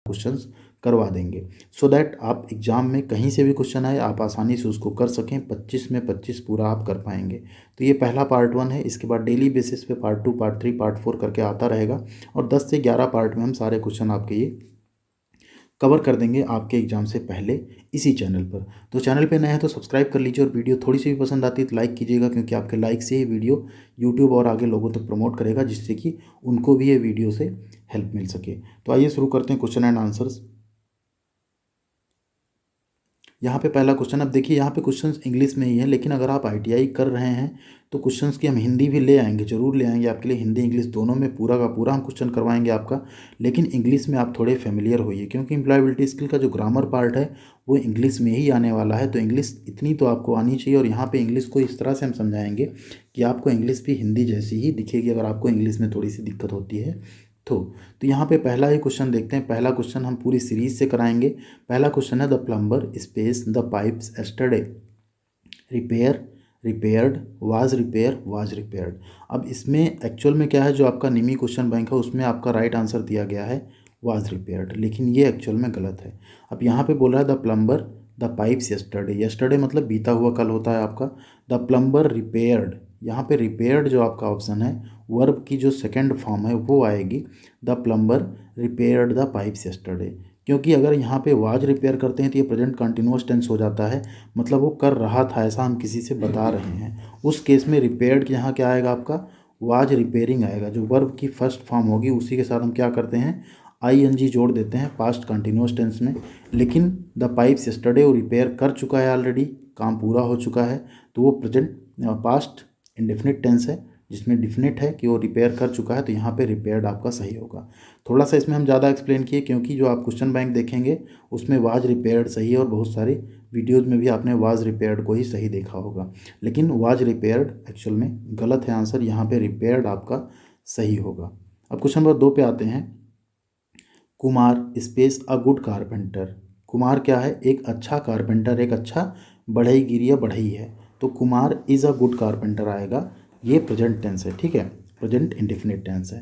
Questions करवा देंगे, so that आप एग्ज़ाम में कहीं से भी क्वेश्चन आए आप आसानी से उसको कर सकें। 25 में 25 पूरा आप कर पाएंगे। तो ये पहला पार्ट 1 है। इसके बाद डेली बेसिस पे पार्ट 2, पार्ट 3, पार्ट 4 करके आता रहेगा और 10 से 11 पार्ट में हम सारे क्वेश्चन आपके ये कवर कर देंगे आपके एग्ज़ाम से पहले इसी चैनल पर। तो चैनल पे नए हैं तो सब्सक्राइब कर लीजिए और वीडियो थोड़ी सी भी पसंद आती है तो लाइक कीजिएगा, क्योंकि आपके लाइक से ही वीडियो यूट्यूब और आगे लोगों तक प्रमोट करेगा, जिससे कि उनको भी ये वीडियो से हेल्प मिल सके। तो आइए शुरू करते हैं क्वेश्चन एंड आंसर्स। यहाँ पे पहला क्वेश्चन, अब देखिए यहाँ पे क्वेश्चंस इंग्लिश में ही है, लेकिन अगर आप आईटीआई कर रहे हैं तो क्वेश्चंस की हम हिंदी भी ले आएंगे, ज़रूर ले आएंगे आपके लिए। हिंदी इंग्लिश दोनों में पूरा का पूरा हम क्वेश्चन करवाएंगे आपका, लेकिन इंग्लिश में आप थोड़े फेमिलियर होइए, क्योंकि एम्प्लॉयबिलिटी स्किल का जो ग्रामर पार्ट है वो इंग्लिश में ही आने वाला है। तो इंग्लिश इतनी तो आपको आनी चाहिए, और यहाँ पर इंग्लिश को इस तरह से हम समझाएंगे कि आपको इंग्लिश भी हिंदी जैसी ही दिखेगी, अगर आपको इंग्लिश में थोड़ी सी दिक्कत होती है तो यहाँ पे पहला ही क्वेश्चन देखते हैं। पहला क्वेश्चन हम पूरी सीरीज से कराएंगे। पहला क्वेश्चन है the plumber space the pipes yesterday repair repaired was repaired. अब इसमें एक्चुअल में क्या है, जो आपका निमी क्वेश्चन बैंक है उसमें आपका राइट आंसर दिया गया है वाज रिपेयर्ड, लेकिन ये एक्चुअल में गलत है। अब यहाँ पे बोल रहा है the plumber the pipes yesterday मतलब बीता हुआ कल होता है आपका। द प्लम्बर रिपेयर्ड, यहाँ पे रिपेयर्ड जो आपका ऑप्शन है वर्ब की जो सेकंड फॉर्म है वो आएगी the plumber repaired the pipes yesterday, क्योंकि अगर यहाँ पे वाज रिपेयर करते हैं तो ये प्रेजेंट कंटिन्यूअस टेंस हो जाता है, मतलब वो कर रहा था ऐसा हम किसी से बता रहे हैं। उस केस में रिपेयर्ड के यहाँ क्या आएगा आपका वाज रिपेयरिंग आएगा, जो वर्ब की फर्स्ट फॉर्म होगी उसी के साथ हम क्या करते हैं आईएनजी जोड़ देते हैं पास्ट कंटिन्यूअस टेंस में। लेकिन द पाइप्स यस्टरडे वो रिपेयर कर चुका है ऑलरेडी, काम पूरा हो चुका है, तो वो प्रेजेंट पास्ट इंडेफिनिट टेंस है जिसमें डिफिनिट है कि वो रिपेयर कर चुका है, तो यहाँ पे रिपेयर्ड आपका सही होगा। थोड़ा सा इसमें हम ज़्यादा एक्सप्लेन किए, क्योंकि जो आप क्वेश्चन बैंक देखेंगे उसमें वाज रिपेयर्ड सही है, और बहुत सारी वीडियोज़ में भी आपने वाज रिपेयर्ड को ही सही देखा होगा, लेकिन वाज रिपेयर्ड एक्चुअल में गलत है आंसर, यहाँ पे रिपेयर्ड आपका सही होगा। अब क्वेश्चन नंबर 2 पे आते हैं। Kumar space a good carpenter. Kumar क्या है, एक अच्छा कारपेंटर, एक अच्छा बढ़ईगिरी या बढ़ई है, तो Kumar is a good carpenter आएगा। ये प्रेजेंट टेंस है, ठीक है, प्रेजेंट इंडेफिनिट टेंस है।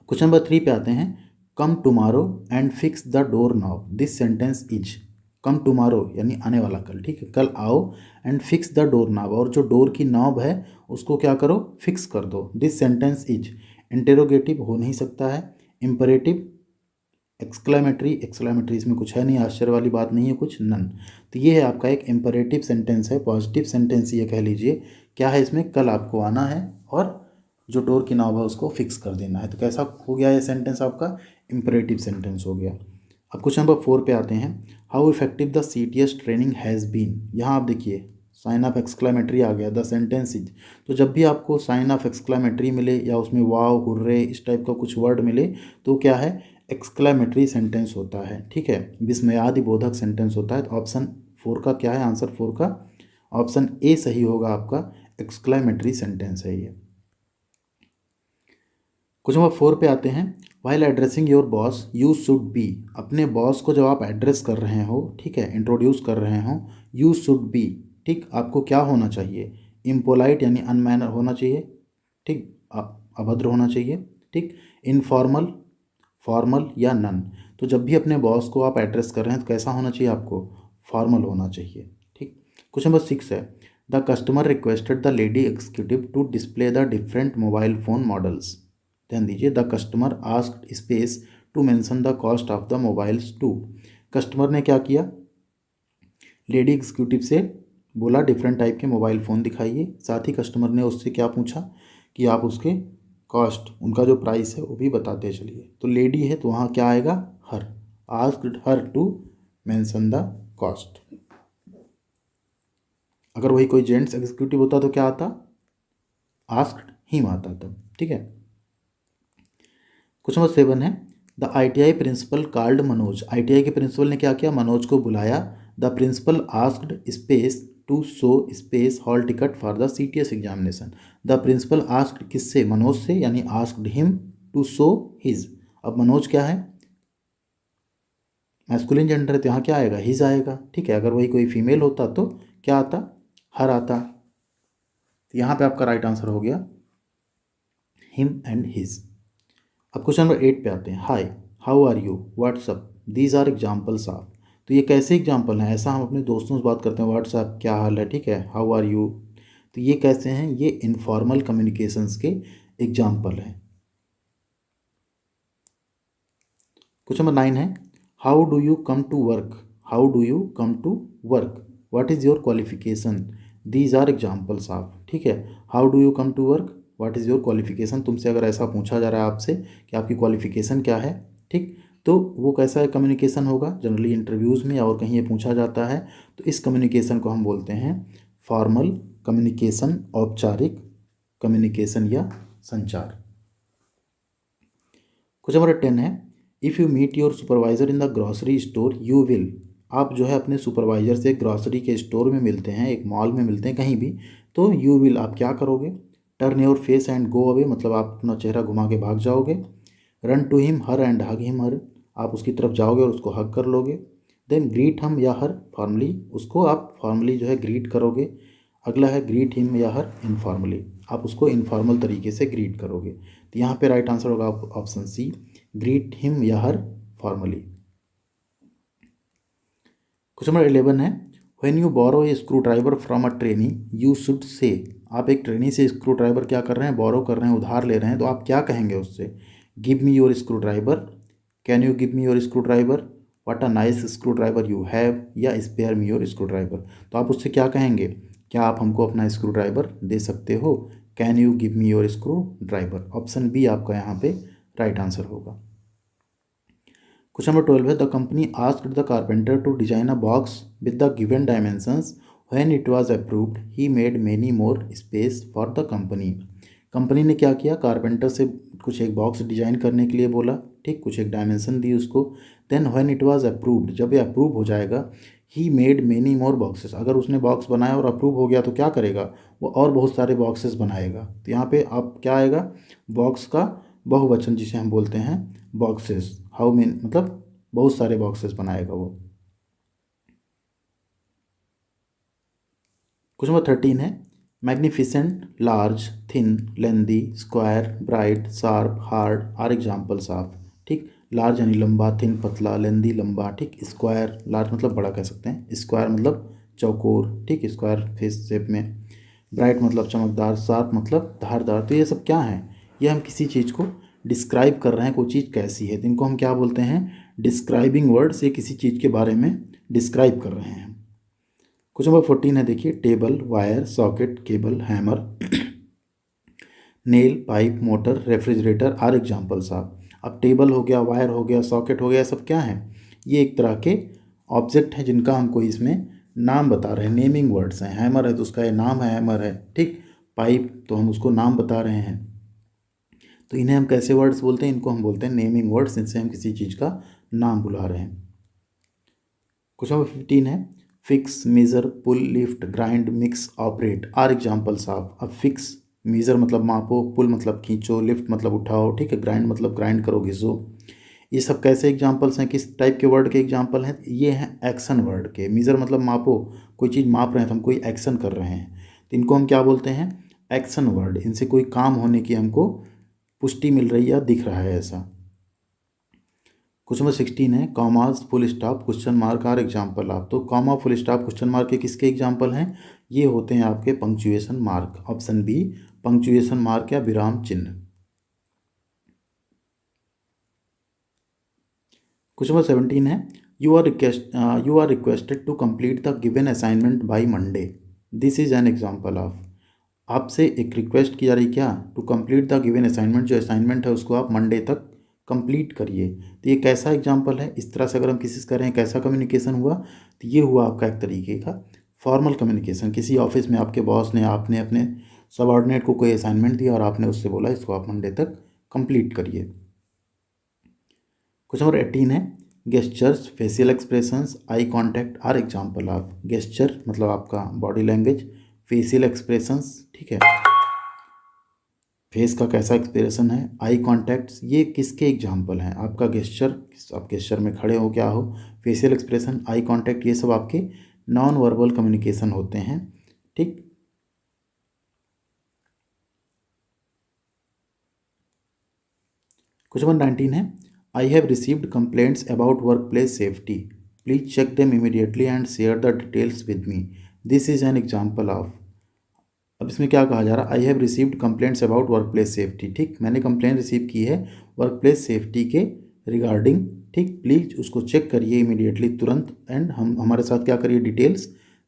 क्वेश्चन नंबर 3 पे आते हैं। Come tomorrow and fix the door knob, this sentence is. Come tomorrow यानी आने वाला कल, ठीक है, कल आओ, and fix the door knob, और जो डोर की नॉब है उसको क्या करो फिक्स कर दो। दिस सेंटेंस इज इंटेरोगेटिव हो नहीं सकता है, इम्परेटिव, एक्सक्लेमेटरी इसमें कुछ है नहीं, आश्चर्य वाली बात नहीं है कुछ, नन। तो ये है आपका एक इम्परेटिव सेंटेंस है, पॉजिटिव सेंटेंस ये कह लीजिए। क्या है इसमें, कल आपको आना है और जो डोर की नॉब है उसको फिक्स कर देना है। तो कैसा हो गया ये सेंटेंस आपका, इम्परेटिव सेंटेंस हो गया। अब क्वेश्चन नंबर 4 पे आते हैं। How effective the CTS training has been. यहाँ आप देखिए साइन ऑफ एक्सक्लेमेटरी आ गया, द सेंटेंस इज। तो जब भी आपको साइन ऑफ एक्सक्लेमेटरी मिले या उसमें वाव हुर्रे इस टाइप का कुछ वर्ड मिले तो क्या है एक्सक्लेमेटरी सेंटेंस होता है, ठीक है, विस्मयादि बोधक सेंटेंस होता है। तो ऑप्शन 4 का क्या है, आंसर 4 का ऑप्शन ए सही होगा आपका, एक्सक्लेमेटरी सेंटेंस है ये। क्वेश्चन नंबर 4 पे आते हैं। While addressing your boss you should be. अपने बॉस को जब आप एड्रेस कर रहे हो, ठीक है, इंट्रोड्यूस कर रहे हो, यू शुड बी, ठीक, आपको क्या होना चाहिए, इम्पोलाइट यानी अनमैनर होना चाहिए, ठीक, अभद्र होना चाहिए, ठीक, इनफॉर्मल, फॉर्मल या नन। तो जब भी अपने बॉस को आप एड्रेस कर रहे हैं तो कैसा होना चाहिए आपको, फॉर्मल होना चाहिए, ठीक। क्वेश्चन नंबर 6 है। The customer requested the lady executive to display the different mobile phone models. ध्यान दीजिए, the customer asked space to mention the cost of the mobiles too. Customer ने क्या किया, लेडी एग्जीक्यूटिव से बोला डिफरेंट टाइप के mobile phone दिखाइए, साथ ही कस्टमर ने उससे क्या पूछा कि आप उसके कॉस्ट, उनका जो प्राइस है वो भी बताते चलिए। तो लेडी है तो वहाँ क्या आएगा, her, asked her to mention the cost. अगर वही कोई जेंट्स एग्जीक्यूटिव होता तो क्या आता, आस्क्ड हिम आता तब, ठीक है। क्वेश्चन नंबर 7 है। The ITI principal called Manoj. ITI के प्रिंसिपल ने क्या किया, मनोज को बुलाया। The principal asked space to show space hall ticket for the CTS examination. The principal asked किससे, मनोज से, यानी asked him to show his. अब मनोज क्या है, मैस्कुलिन जेंडर है तो यहाँ क्या आएगा, हिज आएगा। ठीक है, अगर वही कोई फीमेल होता तो क्या आता, हर आता। तो यहाँ पे आपका राइट आंसर हो गया हिम एंड हिज। अब क्वेश्चन नंबर 8 पे आते हैं। Hi, how are you, what's up, these are examples of. तो ये कैसे एग्जाम्पल हैं, ऐसा हम अपने दोस्तों से बात करते हैं, व्हाट्सअप, क्या हाल है, ठीक है, हाउ आर यू। तो ये कैसे हैं, ये इनफॉर्मल कम्युनिकेशंस के एग्जाम्पल हैं। क्वेश्चन नंबर 9 है। How do you come to work, how do you come to work, what is your qualification, these are examples of. ठीक है, how do you come to work, what is your qualification. तुमसे अगर ऐसा पूछा जा रहा है आपसे कि आपकी क्वालिफिकेशन क्या है, ठीक, तो वो कैसा कम्युनिकेशन होगा, जनरली इंटरव्यूज़ में और कहीं ये पूछा जाता है, तो इस कम्युनिकेशन को हम बोलते हैं फॉर्मल कम्युनिकेशन, औपचारिक कम्युनिकेशन या संचार। क्वेश्चन नंबर 10 है। If you meet your supervisor in the grocery store you will. आप जो है अपने सुपरवाइजर से ग्रॉसरी के स्टोर में मिलते हैं, एक मॉल में मिलते हैं, कहीं भी, तो यू विल आप क्या करोगे। Turn your face and go away, मतलब आप अपना चेहरा घुमा के भाग जाओगे। Run to him her and hug him her, आप उसकी तरफ जाओगे और उसको हग कर लोगे। देन ग्रीट हम या हर फॉर्मली, उसको आप फॉर्मली जो है ग्रीट करोगे। अगला है ग्रीट हिम या हर इनफॉर्मली, आप उसको इनफॉर्मल तरीके से ग्रीट करोगे। तो यहाँ पे राइट आंसर होगा ऑप्शन सी, ग्रीट हिम या हर फॉर्मली। क्वेश्चन नंबर 11 है। When you borrow a screwdriver from a trainee you should say. आप एक ट्रेनी से स्क्रू ड्राइवर क्या कर रहे हैं, बोरो कर रहे हैं, उधार ले रहे हैं, तो आप क्या कहेंगे उससे। Give me your screwdriver, can you give me your screwdriver, what a nice screwdriver you have, या spare me your screwdriver. तो आप उससे क्या कहेंगे, क्या आप हमको अपना स्क्रू ड्राइवर दे सकते हो, can you give me your screwdriver. Option B आपका यहाँ पे राइट आंसर होगा। क्वेश्चन नंबर 12 है। The company asked the carpenter to design a box with the given dimensions, when it was approved he made many more space for the company. Company ने क्या किया, carpenter से कुछ एक box design करने के लिए बोला, ठीक, कुछ एक डायमेंशन दी उसको। Then when it was approved, जब ये अप्रूव हो जाएगा, he made many more boxes, अगर उसने बॉक्स बनाया और अप्रूव हो गया तो क्या करेगा, वो और बहुत सारे बॉक्सेस बनाएगा। तो यहाँ पे आप क्या आएगा, बॉक्स का बहुवचन जिसे हम बोलते हैं बॉक्सेस, हाउ मेनी, मतलब बहुत सारे बॉक्सेस बनाएगा वो। क्वेश्चन नंबर 13 है। Magnificent, large, thin, lengthy, square, bright, sharp, hard are examples of. ठीक, लार्ज यानी लंबा, थिन पतला, लेंदी लंबा, ठीक, स्क्वायर, लार्ज मतलब बड़ा कह सकते हैं, स्क्वायर मतलब चौकोर, ठीक, स्क्वायर फेस शेप में, ब्राइट मतलब चमकदार, शार्प मतलब धारदार। तो ये सब क्या है, ये हम किसी चीज़ को डिस्क्राइब कर रहे हैं, कोई चीज़ कैसी है, तो इनको हम क्या बोलते हैं, डिस्क्राइबिंग वर्ड्स। ये किसी चीज़ के बारे में डिस्क्राइब कर रहे हैं। क्वेश्चन नंबर 14 है, देखिए, table, wire, socket, cable, hammer, nail, pipe, motor, refrigerator are examples of. अब टेबल हो गया, वायर हो गया, सॉकेट हो गया, सब क्या है, ये एक तरह के ऑब्जेक्ट हैं जिनका हमको इसमें नाम बता रहे हैं, नेमिंग वर्ड्स हैं। हैमर है तो उसका ये नाम है, हैमर है, ठीक, पाइप तो हम उसको नाम बता रहे हैं। तो इन्हें हम कैसे वर्ड्स बोलते हैं, इनको हम बोलते हैं नेमिंग वर्ड्स, इनसे हम किसी चीज़ का नाम बुला रहे हैं। क्वेश्चन नंबर 15 है। Fix, measure, pull, lift, grind, mix, operate are examples of. अब फिक्स, मेजर मतलब मापो, पुल मतलब खींचो, लिफ्ट मतलब उठाओ, ठीक है, ग्राइंड मतलब ग्राइंड करो, घिसो। ये सब कैसे एग्जाम्पल्स हैं, किस टाइप के वर्ड के एग्जाम्पल हैं, ये हैं एक्शन वर्ड के। मेजर मतलब मापो, कोई चीज़ माप रहे हैं तो हम कोई एक्शन कर रहे हैं, तो इनको हम क्या बोलते हैं, एक्शन वर्ड। इनसे कोई काम होने की हमको पुष्टि मिल रही है या दिख रहा है ऐसा। क्वेश्चन नंबर 16 है। Commas, full stop, question mark are example of. तो comma, full stop, question mark के किसके एग्जाम्पल हैं, ये होते हैं आपके punctuation mark. Option B punctuation mark या विराम चिन्ह। क्वेश्चन नंबर 17 है। You are requested to complete the given assignment by Monday, this is an example of. आपसे एक रिक्वेस्ट की जा रही क्या, to complete the given assignment, जो असाइनमेंट है उसको आप मंडे तक कंप्लीट करिए। तो ये कैसा एग्जाम्पल है, इस तरह से अगर हम किसी से करें कैसा कम्युनिकेशन हुआ, तो ये हुआ आपका एक तरीके का फॉर्मल कम्युनिकेशन। किसी ऑफिस में आपके बॉस ने, आपने अपने सबऑर्डिनेट को कोई असाइनमेंट दिया और आपने उससे बोला इसको आप मंडे तक कंप्लीट करिए। क्वेश्चन नंबर 18 है। Gestures, facial expressions, eye contact are example of. Gesture मतलब आपका बॉडी लैंग्वेज, फेशियल एक्सप्रेशंस, ठीक है, फेस का कैसा एक्सप्रेशन है, आई कॉन्टैक्ट्स, ये किसके एग्जाम्पल हैं, आपका गेस्चर, आप गेस्चर में खड़े हो क्या हो, फेशियल एक्सप्रेशन, आई कॉन्टैक्ट, ये सब आपके नॉन वर्बल कम्युनिकेशन होते हैं। ठीक। क्वेश्चन नंबर 19 है, I have received complaints about work place safety, please check them immediately and share the details with me, this is an example of. अब इसमें क्या कहा जा रहा है, I have received complaints about work place safety, ठीक, मैंने complaint receive की है वर्क प्लेस सेफ्टी के रिगार्डिंग, ठीक, प्लीज़ उसको चेक करिए इमीडिएटली, तुरंत, एंड हमारे साथ क्या करिए, डिटेल्स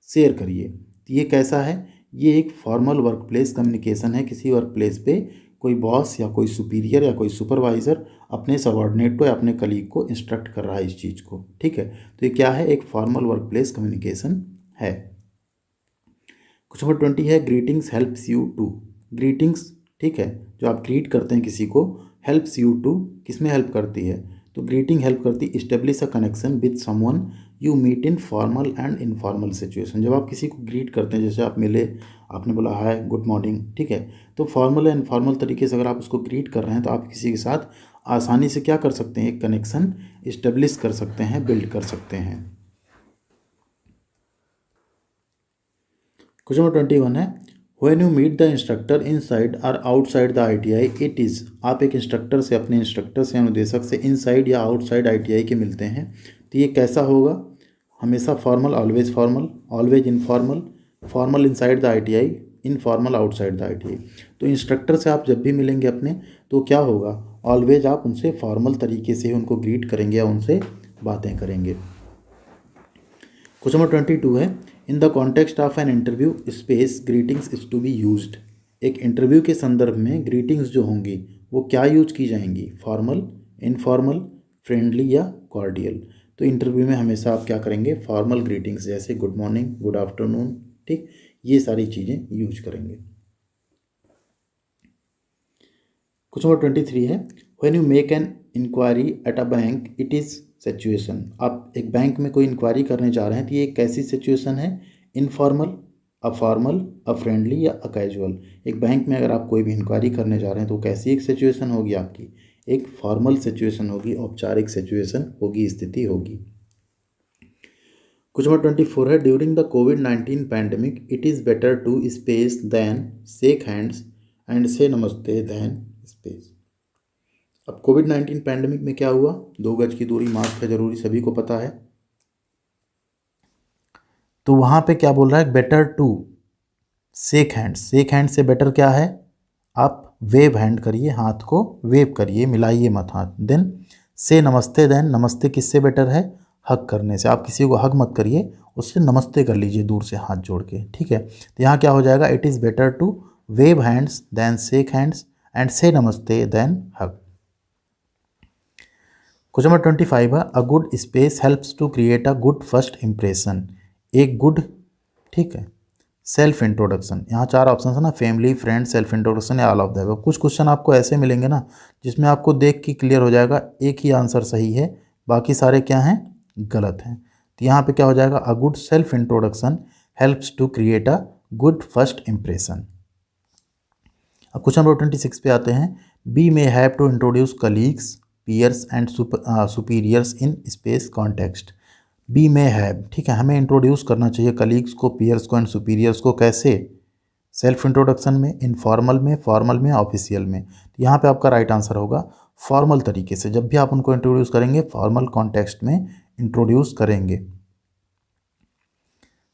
शेयर करिए। तो ये कैसा है, ये एक फॉर्मल वर्क प्लेस कम्युनिकेशन है। किसी वर्क प्लेस पे कोई बॉस या कोई सुपीरियर या कोई सुपरवाइज़र अपने सबॉर्डिनेट को या अपने कलीग को इंस्ट्रक्ट कर रहा है इस चीज़ को, ठीक है। तो ये क्या है, एक फॉर्मल वर्क प्लेस कम्युनिकेशन है। क्वेश्चन नंबर 20 है, greetings helps you to, greetings, ठीक है, जो आप ग्रीट करते हैं किसी को, हेल्प्स यू टू, किस में हेल्प करती है, तो ग्रीटिंग हेल्प करती है establish a connection with someone you meet in formal and informal situation. जब आप किसी को ग्रीट करते हैं, जैसे आप मिले, आपने बोला हाय गुड मॉर्निंग, ठीक है, तो फॉर्मल एंड इनफॉर्मल तरीके से अगर आप उसको ग्रीट कर रहे हैं तो आप किसी के साथ आसानी से क्या कर सकते हैं, एक कनेक्शन इस्टेब्लिश कर सकते हैं, बिल्ड कर सकते हैं। क्वेश्चन नंबर 21 है, when you meet the instructor inside और outside the ITI it is, आप एक इंस्ट्रक्टर से, अपने इंस्ट्रक्टर से, अनुदेशक से इनसाइड या आउटसाइड आईटीआई के मिलते हैं, तो ये कैसा होगा, हमेशा formal, always formal, always informal, formal inside the ITI, informal outside the ITI. तो इंस्ट्रक्टर से आप जब भी मिलेंगे अपने, तो क्या होगा, ऑलवेज आप उनसे फॉर्मल तरीके से उनको ग्रीट करेंगे या उनसे बातें करेंगे। क्वेश्चन नंबर 22 है, in the context of an interview space greetings is to be used, एक इंटरव्यू के संदर्भ में ग्रीटिंग्स जो होंगी वो क्या यूज की जाएंगी, फॉर्मल, इनफॉर्मल, फ्रेंडली या कॉर्डियल। तो इंटरव्यू में हमेशा आप क्या करेंगे, फॉर्मल ग्रीटिंग्स जैसे गुड मॉर्निंग, गुड आफ्टरनून, ठीक, ये सारी चीज़ें यूज करेंगे। क्वेश्चन नंबर 23 है, when you make an inquiry at a bank it is situation, आप एक बैंक में कोई इंक्वायरी करने जा रहे हैं तो ये एक कैसी सिचुएशन है, इनफॉर्मल, अफॉर्मल, अफ्रेंडली या अकैजुअल। एक बैंक में अगर आप कोई भी इंक्वायरी करने जा रहे हैं तो कैसी एक सिचुएशन होगी आपकी, एक फॉर्मल सिचुएशन होगी, औपचारिक सिचुएशन होगी, स्थिति होगी। क्वेश्चन नंबर 24 है, ड्यूरिंग द कोविड-19 pandemic it is better to space than shake hands and say namaste then space. अब कोविड-19 पैंडमिक में क्या हुआ, 2 गज की दूरी, मास्क है जरूरी, सभी को पता है, तो वहाँ पे क्या बोल रहा है, better to shake hand, shake hand से बेटर क्या है, आप वेव हैंड करिए, हाथ को वेव करिए, मिलाइए मत हाथ, देन से नमस्ते, देन नमस्ते किससे बेटर है, हग करने से, आप किसी को हग मत करिए, उससे नमस्ते कर लीजिए दूर से हाथ जोड़ के, ठीक है। तो यहाँ क्या हो जाएगा, it is better to wave hands than shake hands and say namaste than hug. Question number 25 है, a good space helps to create a good first impression, एक गुड, ठीक है, सेल्फ इंट्रोडक्शन, यहाँ 4 ऑप्शन है ना, फैमिली, फ्रेंड, सेल्फ इंट्रोडक्शन या all of the above. कुछ question आपको ऐसे मिलेंगे ना जिसमें आपको देख के क्लियर हो जाएगा एक ही आंसर सही है, बाकी सारे क्या हैं, गलत हैं। तो यहाँ पे क्या हो जाएगा, a good self introduction helps to create a good first impression. अब क्वेश्चन नंबर 26 पे आते हैं, we may have to introduce colleagues, peers and superiors in space context. We may have, ठीक है, हमें इंट्रोड्यूस करना चाहिए कलीग्स को, पीयर्स को एंड सुपीरियर्स को, कैसे, सेल्फ इंट्रोडक्शन में, इनफॉर्मल में, फॉर्मल में, ऑफिशियल में। तो यहाँ पे आपका राइट आंसर होगा फॉर्मल तरीके से, जब भी आप उनको इंट्रोड्यूस करेंगे फॉर्मल कॉन्टेक्स्ट में इंट्रोड्यूस करेंगे।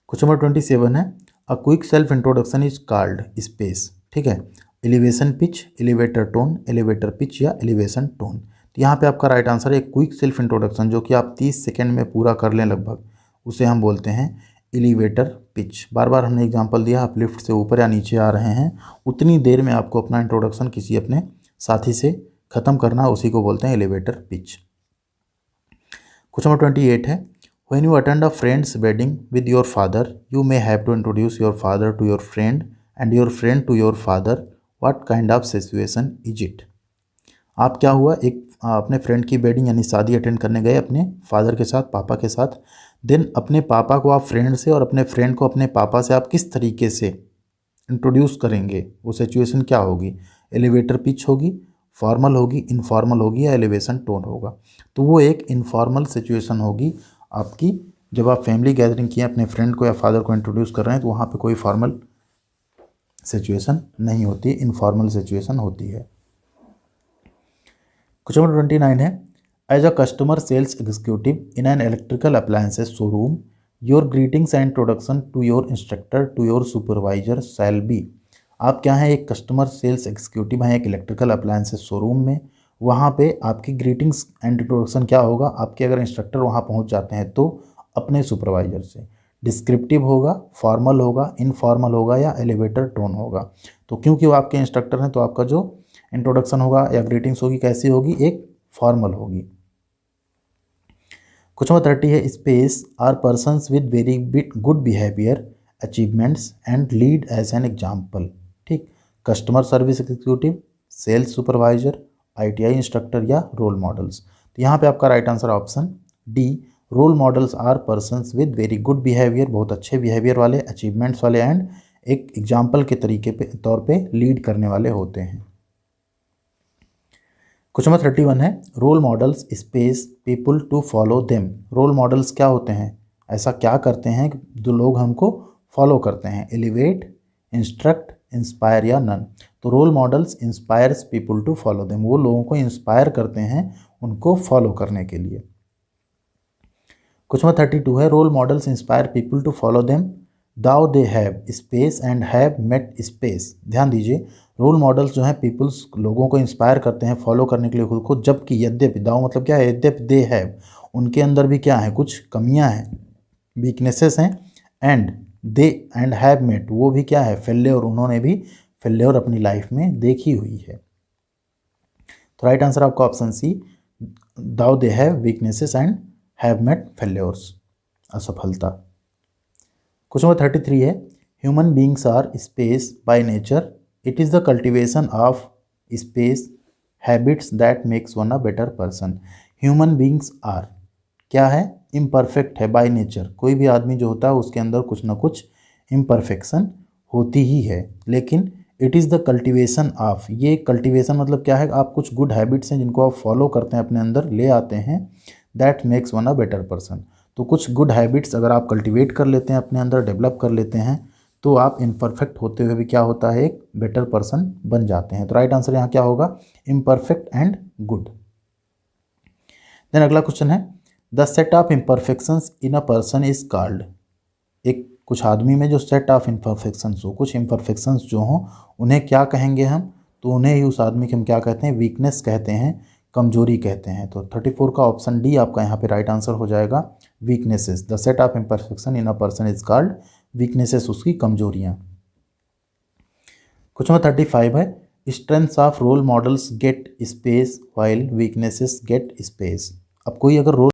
क्वेश्चन नंबर 27 है, a quick self introduction is called space, ठीक है, elevation pitch, elevator tone, elevator pitch या एलिवेशन टोन। तो यहाँ पे आपका राइट आंसर है क्विक सेल्फ इंट्रोडक्शन, जो कि आप 30 सेकेंड में पूरा कर लें लगभग, उसे हम बोलते हैं एलिवेटर पिच। बार बार हमने एग्जांपल दिया, आप लिफ्ट से ऊपर या नीचे आ रहे हैं, उतनी देर में आपको अपना इंट्रोडक्शन किसी अपने साथी से ख़त्म करना, उसी को बोलते हैं एलिवेटर पिच। क्वेश्चन नंबर 28 है, when you attend a friend's wedding with your father you may have to introduce your father to your friend and your friend to your father, what kind of situation is it. आप क्या हुआ, एक अपने friend की wedding यानी शादी attend करने गए अपने फादर के साथ, पापा के साथ, देन अपने पापा को आप फ्रेंड से और अपने फ्रेंड को अपने पापा से आप किस तरीके से इंट्रोड्यूस करेंगे, वो सिचुएशन क्या होगी। एलिवेटर पिच होगी, फॉर्मल होगी, इनफॉर्मल होगी या एलिवेशन टोन होगा। तो वो एक इनफॉर्मल सिचुएशन होगी आपकी, जब आप फैमिली गैदरिंग किए अपने फ्रेंड को या फादर को इंट्रोड्यूस कर रहे हैं तो वहाँ पे कोई फॉर्मल सिचुएशन नहीं होती, इनफॉर्मल सिचुएशन होती है। क्वेश्चन नंबर 29 है, as a customer sales executive in an electrical appliances showroom your greetings and introduction to your instructor to your supervisor shall be. आप क्या हैं, एक कस्टमर सेल्स एग्जीक्यूटिव हैं एक इलेक्ट्रिकल अप्लायंसेस शोरूम में, वहाँ पे आपकी ग्रीटिंग्स एंड इंट्रोडक्शन क्या होगा, आपके अगर इंस्ट्रक्टर वहाँ पहुँच जाते हैं तो अपने सुपरवाइजर से। डिस्क्रिप्टिव होगा, फॉर्मल होगा, इनफॉर्मल होगा या एलिवेटर टोन होगा। तो क्योंकि वो आपके इंस्ट्रक्टर हैं तो आपका जो इंट्रोडक्शन होगा या ग्रीटिंग्स होगी कैसी होगी, एक फॉर्मल होगी। क्वेश्चन नंबर 30 है, space are persons with very good behaviour achievements and lead as an example. ठीक, customer service executive, sales supervisor, ITI instructor या रोल मॉडल्स। तो यहाँ पे आपका right answer option D, role models are persons with very good behaviour, बहुत अच्छे behaviour वाले, achievements वाले एंड एक एग्जाम्पल के तरीके पे तौर पे लीड करने वाले होते हैं। क्वेश्चन नंबर 31 है, role models space people to follow them. Role models क्या होते हैं, ऐसा क्या करते हैं जो लोग हमको फॉलो करते हैं, एलिवेट, इंस्ट्रक्ट, इंस्पायर या नन। तो role models inspires people to follow them, वो लोगों को इंस्पायर करते हैं उनको फॉलो करने के लिए। क्वेश्चन नंबर 32 है, role models inspire people to follow them though they have space and have met space. ध्यान दीजिए, रोल मॉडल्स जो हैं पीपल्स लोगों को इंस्पायर करते हैं फॉलो करने के लिए खुद को, जबकि यद्यपि, दाउ मतलब क्या है, यद्यपि दे हैव, उनके अंदर भी क्या है, कुछ कमियां हैं, वीकनेसेस हैं, एंड हैव मेट, वो भी क्या है, फेल्योर, उन्होंने भी फेल्योर अपनी लाइफ में देखी हुई है। तो राइट आंसर आपका option C, though they have weaknesses and have met failures, असफलता। क्वेश्चन नंबर 33 है, human beings are space by nature, it is the cultivation of space habits that makes one a better person. Human beings are क्या है, imperfect है by nature, कोई भी आदमी जो होता है उसके अंदर कुछ ना कुछ इम्परफेक्शन होती ही है, लेकिन it is the cultivation of, ये कल्टिवेशन मतलब क्या है, आप कुछ गुड हैबिट्स हैं जिनको आप फॉलो करते हैं अपने अंदर ले आते हैं, that makes one a better person. तो कुछ गुड हैबिट्स अगर आप कल्टिवेट कर लेते हैं अपने अंदर, डेवलप कर लेते हैं, तो आप इम्परफेक्ट होते हुए भी क्या होता है, एक बेटर पर्सन बन जाते हैं। तो राइट आंसर यहाँ क्या होगा, इम्परफेक्ट एंड गुड। देन अगला क्वेश्चन है, the set of imperfections in a person is called. एक कुछ आदमी में जो सेट ऑफ इम्परफेक्शंस हो, कुछ इम्परफेक्शंस जो हों उन्हें क्या कहेंगे हम, तो उन्हें ही उस आदमी के हम क्या कहते हैं, वीकनेस कहते हैं, कमजोरी कहते हैं। तो 34 का ऑप्शन डी आपका यहाँ पे राइट आंसर हो जाएगा, weaknesses. The set of imperfection in a person is called weaknesses, उसकी कमजोरियाँ। क्वेश्चन नंबर 35 है, strengths of role models get space while weaknesses get space. अब कोई अगर रोल